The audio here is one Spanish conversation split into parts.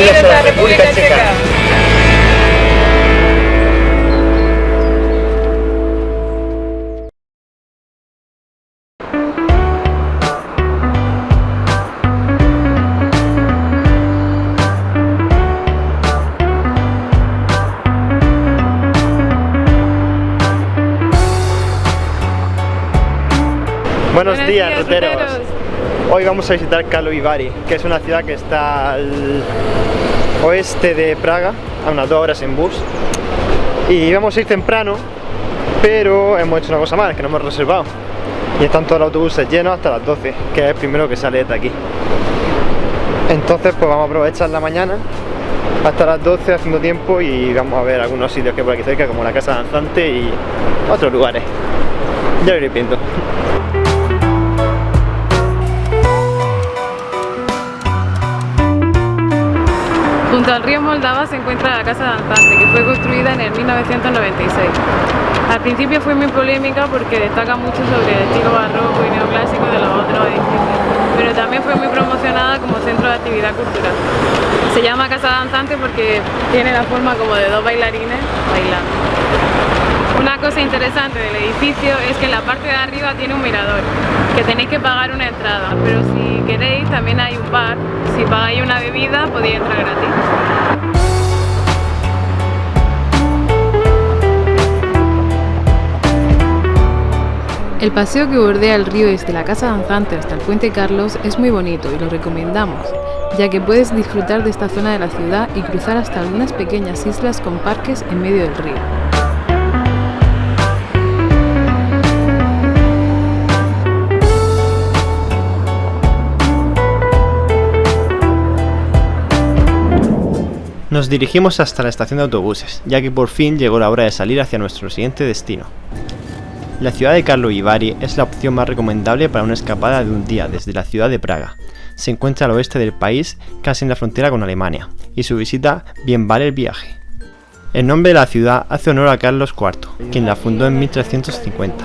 Bienvenidos a la República Checa. Buenos días, ruteros. Hoy vamos a visitar Karlovy Vary, que es una ciudad que está al oeste de Praga, a unas 2 horas en bus. Y vamos a ir temprano, pero hemos hecho una cosa mal, que no hemos reservado. Y están todos los autobuses llenos hasta las 12, que es el primero que sale de aquí. Entonces pues vamos a aprovechar la mañana hasta las 12 haciendo tiempo y vamos a ver algunos sitios que hay por aquí cerca, como la Casa Danzante y otros lugares. Ya lo iré viendo. Junto al río Moldava se encuentra la Casa Danzante, que fue construida en el 1996. Al principio fue muy polémica porque destaca mucho sobre el estilo barroco y neoclásico de los otros edificios, pero también fue muy promocionada como centro de actividad cultural. Se llama Casa Danzante porque tiene la forma como de 2 bailarines bailando. Una cosa interesante del edificio es que en la parte de arriba tiene un mirador, que tenéis que pagar una entrada, pero si queréis también hay un bar. Si pagáis una bebida podéis entrar gratis. El paseo que bordea el río desde la Casa Danzante hasta el Puente Carlos es muy bonito y lo recomendamos, ya que puedes disfrutar de esta zona de la ciudad y cruzar hasta algunas pequeñas islas con parques en medio del río. Nos dirigimos hasta la estación de autobuses, ya que por fin llegó la hora de salir hacia nuestro siguiente destino. La ciudad de Karlovy Vary es la opción más recomendable para una escapada de un día desde la ciudad de Praga. Se encuentra al oeste del país, casi en la frontera con Alemania, y su visita bien vale el viaje. El nombre de la ciudad hace honor a Carlos IV, quien la fundó en 1350.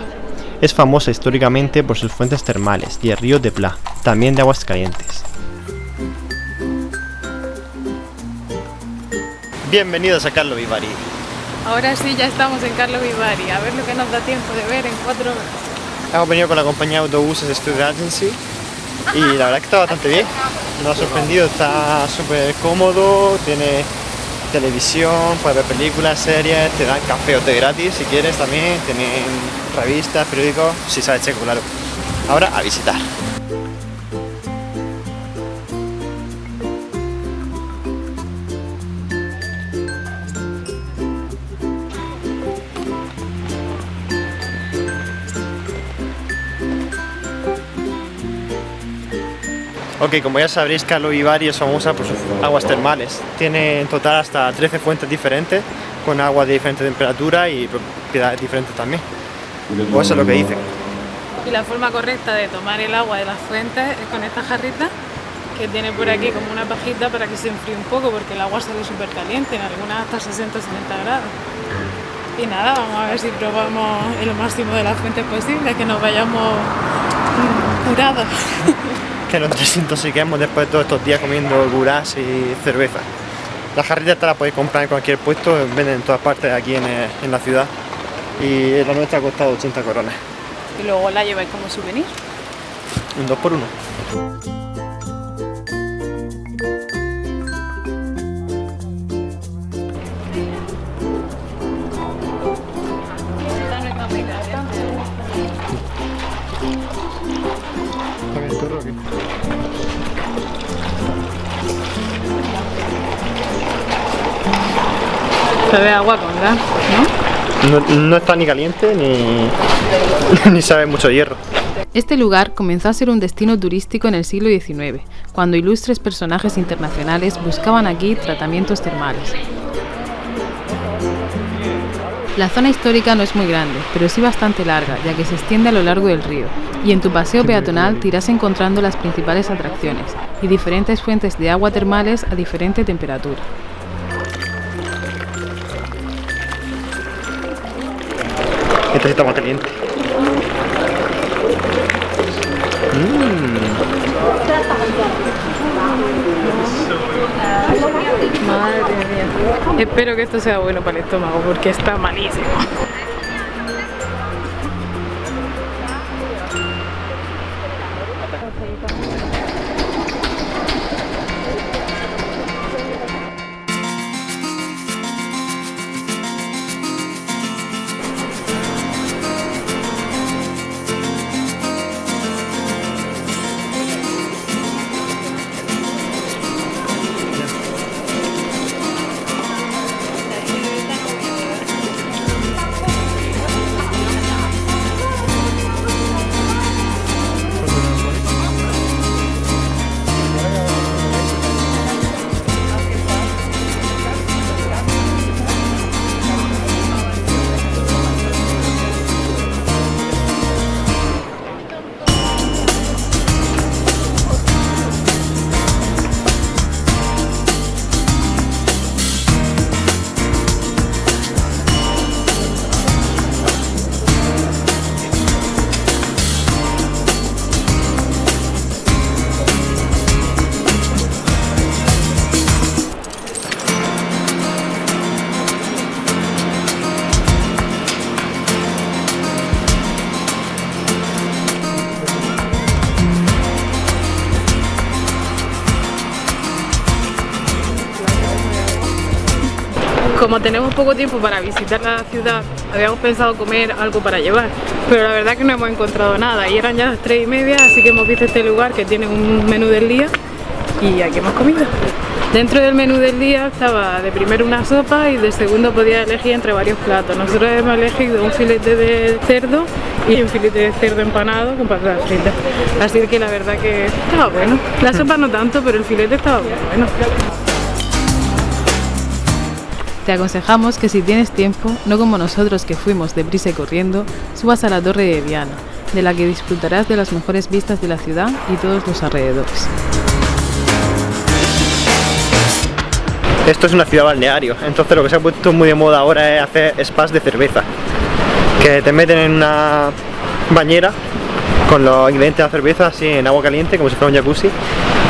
Es famosa históricamente por sus fuentes termales y el río Depla, también de aguas calientes. Bienvenidos a Karlovy Vary. Ahora sí, ya estamos en Karlovy Vary, a ver lo que nos da tiempo de ver en 4 horas. Hemos venido con la compañía de autobuses Student Agency y la verdad que está bastante bien. Nos ha sorprendido, está súper cómodo, tiene televisión, puedes ver películas, series, te dan café o té gratis si quieres también, tienen revistas, periódicos, si sabes checo, claro. Ahora a visitar. Ok, como ya sabréis, Karlovy Vary es famosa por sus aguas termales. Tiene en total hasta 13 fuentes diferentes, con agua de diferente temperatura y propiedades diferentes también. O eso es lo que dicen. Y la forma correcta de tomar el agua de las fuentes es con esta jarrita, que tiene por aquí como una pajita para que se enfríe un poco, porque el agua sale súper caliente, en algunas hasta 60 o 70 grados. Y nada, vamos a ver si probamos el máximo de las fuentes posibles, que nos vayamos curados. Que nos desintoxiquemos después de todos estos días comiendo gulash y cerveza. Las jarritas estas las podéis comprar en cualquier puesto, venden en todas partes aquí en la ciudad. Y la nuestra ha costado 80 coronas. Y luego la lleváis como souvenir. Un 2x1. Sabe agua con gas, ¿no? No está ni caliente ni sabe mucho hierro. Este lugar comenzó a ser un destino turístico en el siglo XIX, cuando ilustres personajes internacionales buscaban aquí tratamientos termales. La zona histórica no es muy grande, pero sí bastante larga, ya que se extiende a lo largo del río, y en tu paseo peatonal te irás encontrando las principales atracciones y diferentes fuentes de agua termales a diferente temperatura. Esta sí está más caliente. Espero que esto sea bueno para el estómago porque está malísimo. Como tenemos poco tiempo para visitar la ciudad, habíamos pensado comer algo para llevar, pero la verdad que no hemos encontrado nada y eran ya las 3:30, así que hemos visto este lugar que tiene un menú del día y aquí hemos comido. Dentro del menú del día estaba de primero una sopa y de segundo podía elegir entre varios platos. Nosotros hemos elegido un filete de cerdo y un filete de cerdo empanado con patatas fritas, así que la verdad que estaba bueno. La sopa no tanto, pero el filete estaba bueno. Te aconsejamos que si tienes tiempo, no como nosotros que fuimos deprisa y corriendo, subas a la Torre de Viana, de la que disfrutarás de las mejores vistas de la ciudad y todos los alrededores. Esto es una ciudad balneario, entonces lo que se ha puesto muy de moda ahora es hacer spas de cerveza. Que te meten en una bañera con los ingredientes de la cerveza así en agua caliente, como si fuera un jacuzzi,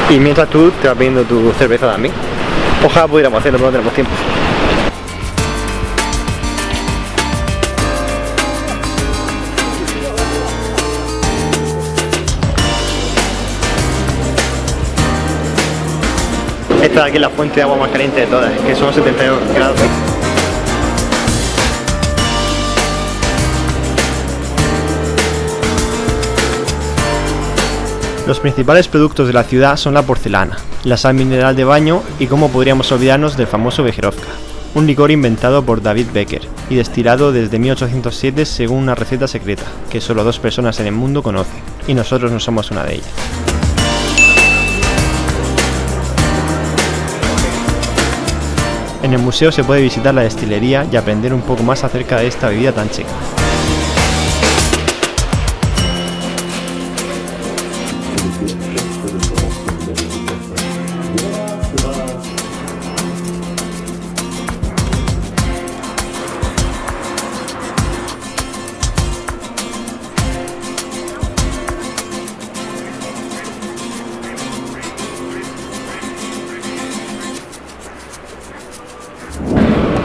y mientras tú te vas bebiendo tu cerveza también. Ojalá pudiéramos hacerlo, pero no tenemos tiempo. Esta de aquí es la fuente de agua más caliente de todas, que son 72 grados. Los principales productos de la ciudad son la porcelana, la sal mineral de baño y cómo podríamos olvidarnos del famoso Becherovka, un licor inventado por David Becker y destilado desde 1807 según una receta secreta que solo 2 personas en el mundo conocen, y nosotros no somos una de ellas. En el museo se puede visitar la destilería y aprender un poco más acerca de esta bebida tan checa.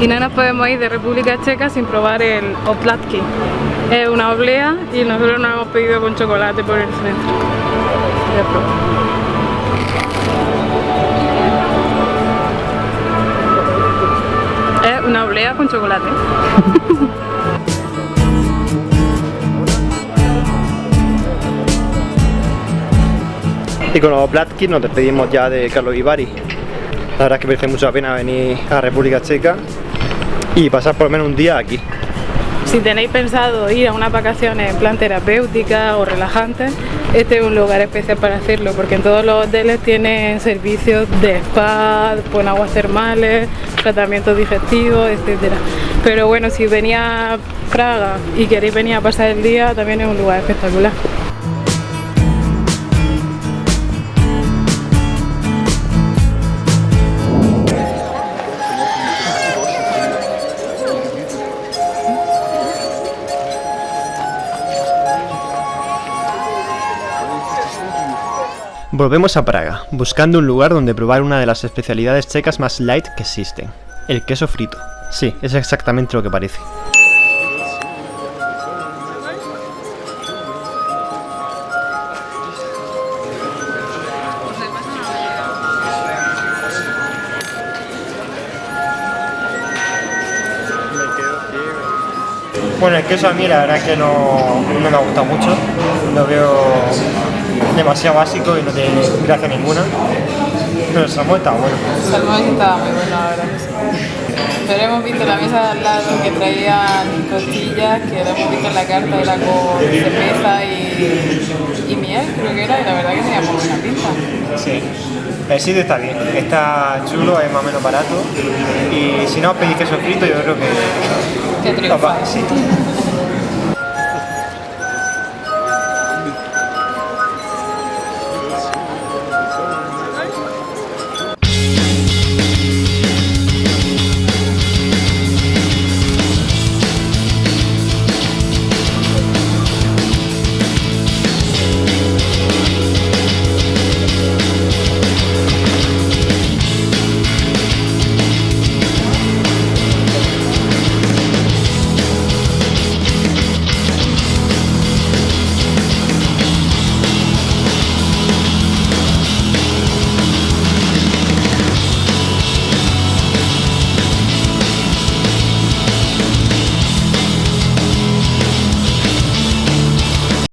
Y no nos podemos ir de República Checa sin probar el oplatki. Es una oblea y nosotros nos hemos pedido con chocolate por el centro. Voy a probar. Es una oblea con chocolate. Y con los oplatki nos despedimos ya de Karlovy Vary. La verdad es que merece mucho la pena venir a República Checa y pasar por lo menos un día aquí. Si tenéis pensado ir a unas vacaciones en plan terapéutica o relajantes, este es un lugar especial para hacerlo, porque en todos los hoteles tienen servicios de spa, con aguas termales, tratamientos digestivos, etcétera. Pero bueno, si venís a Praga y queréis venir a pasar el día, también es un lugar espectacular. Volvemos a Praga, buscando un lugar donde probar una de las especialidades checas más light que existen, El queso frito. Sí, es exactamente lo que parece. Bueno, el queso a mí la verdad es que no me ha gustado mucho. Lo veo demasiado básico y no tiene gracia ninguna. Pero el salmón está bueno. El salmón estaba muy bueno, la verdad que sí. Pero hemos visto la mesa de al lado que traían costillas, que lo hemos visto en la carta, era con cerveza y miel, creo que era, y la verdad que tenía muy buena pinta. Sí. El sitio está bien, está chulo, es más o menos barato. Y si no os pedís queso frito, yo creo que... Que triunfa. Sí.